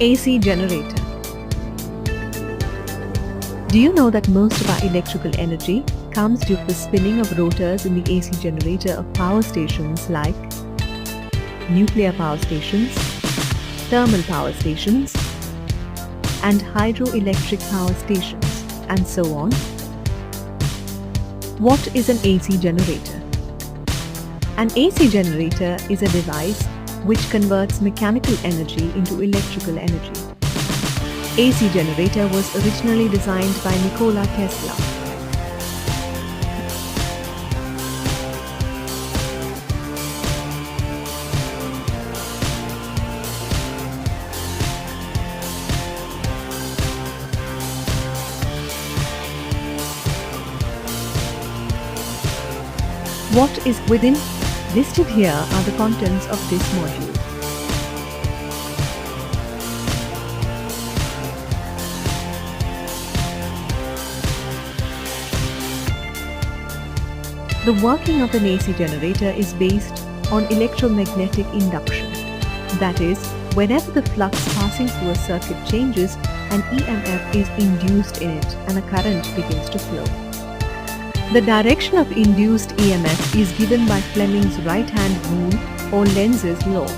AC generator. Do you know that most of our electrical energy comes due to the spinning of rotors in the AC generator of power stations like nuclear power stations, thermal power stations, and hydroelectric power stations, and so on? What is an AC generator? An AC generator is a device which converts mechanical energy into electrical energy. AC generator was originally designed by Nikola Tesla. What is within? Listed here are the contents of this module. The working of an AC generator is based on electromagnetic induction. That is, whenever the flux passing through a circuit changes, an EMF is induced in it and a current begins to flow. The direction of induced EMF is given by Fleming's right-hand rule or Lenz's law.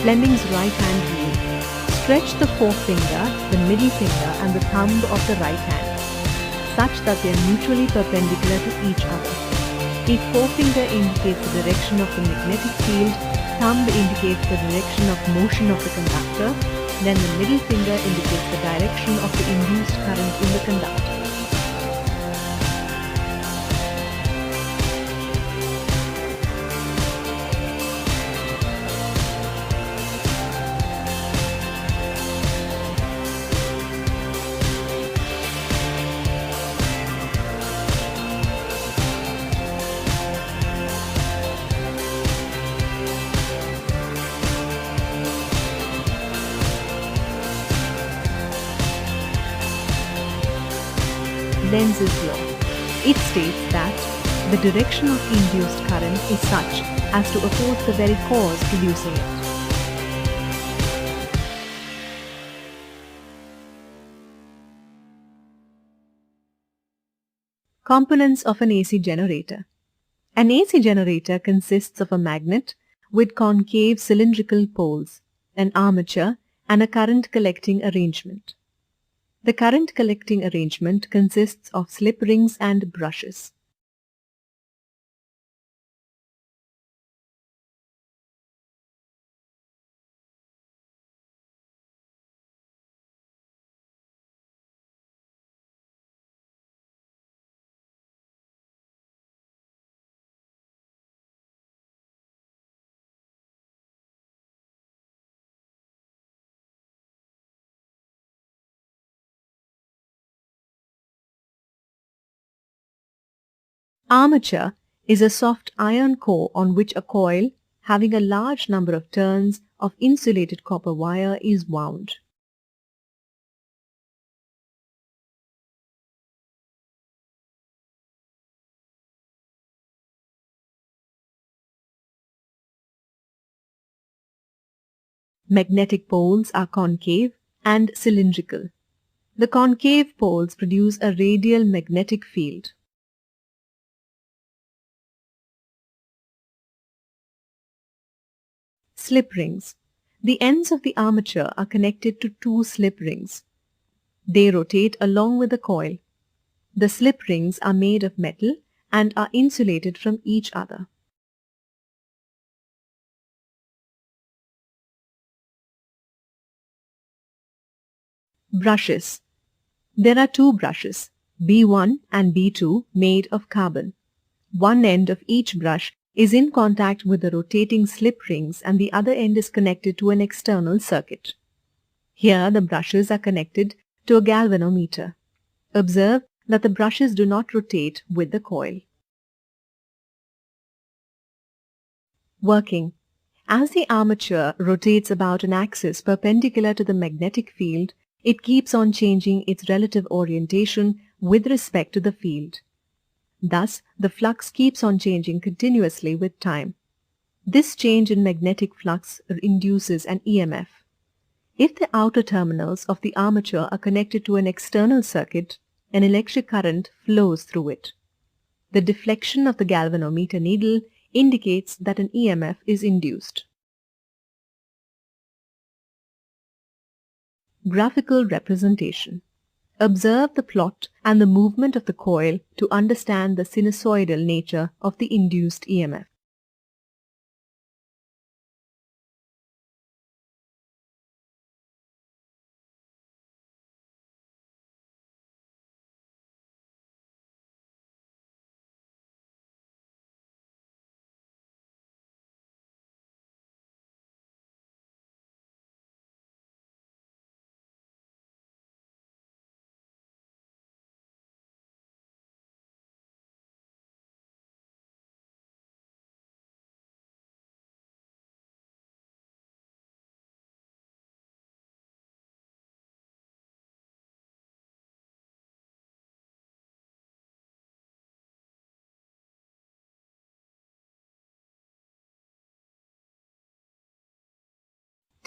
Fleming's right-hand rule. Stretch the forefinger, the middle finger and the thumb of the right hand, such that they are mutually perpendicular to each other. If forefinger indicates the direction of the magnetic field, thumb indicates the direction of motion of the conductor, then the middle finger indicates the direction of the induced current in the conductor. Lenz's law. It states that the direction of induced current is such as to oppose the very cause producing it. Components of an AC generator. An AC generator consists of a magnet with concave cylindrical poles, an armature, and a current collecting arrangement. The current collecting arrangement consists of slip rings and brushes. Armature is a soft iron core on which a coil having a large number of turns of insulated copper wire is wound. Magnetic poles are concave and cylindrical. The concave poles produce a radial magnetic field. Slip rings. The ends of the armature are connected to two slip rings. They rotate along with the coil. The slip rings are made of metal and are insulated from each other. Brushes. There are two brushes, B1 and B2, made of carbon. One end of each brush is in contact with the rotating slip rings and the other end is connected to an external circuit. Here the brushes are connected to a galvanometer. Observe that the brushes do not rotate with the coil. Working. As the armature rotates about an axis perpendicular to the magnetic field, it keeps on changing its relative orientation with respect to the field. Thus, the flux keeps on changing continuously with time. This change in magnetic flux induces an EMF. If the outer terminals of the armature are connected to an external circuit, an electric current flows through it. The deflection of the galvanometer needle indicates that an EMF is induced. Graphical representation. Observe the plot and the movement of the coil to understand the sinusoidal nature of the induced EMF.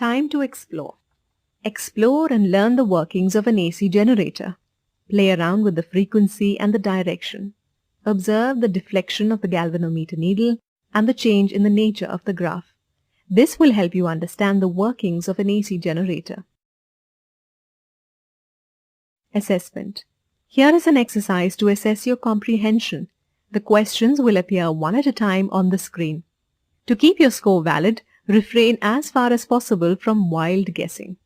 Time to explore. Explore and learn the workings of an AC generator. Play around with the frequency and the direction. Observe the deflection of the galvanometer needle and the change in the nature of the graph. This will help you understand the workings of an AC generator. Assessment. Here is an exercise to assess your comprehension. The questions will appear one at a time on the screen. To keep your score valid, refrain as far as possible from wild guessing.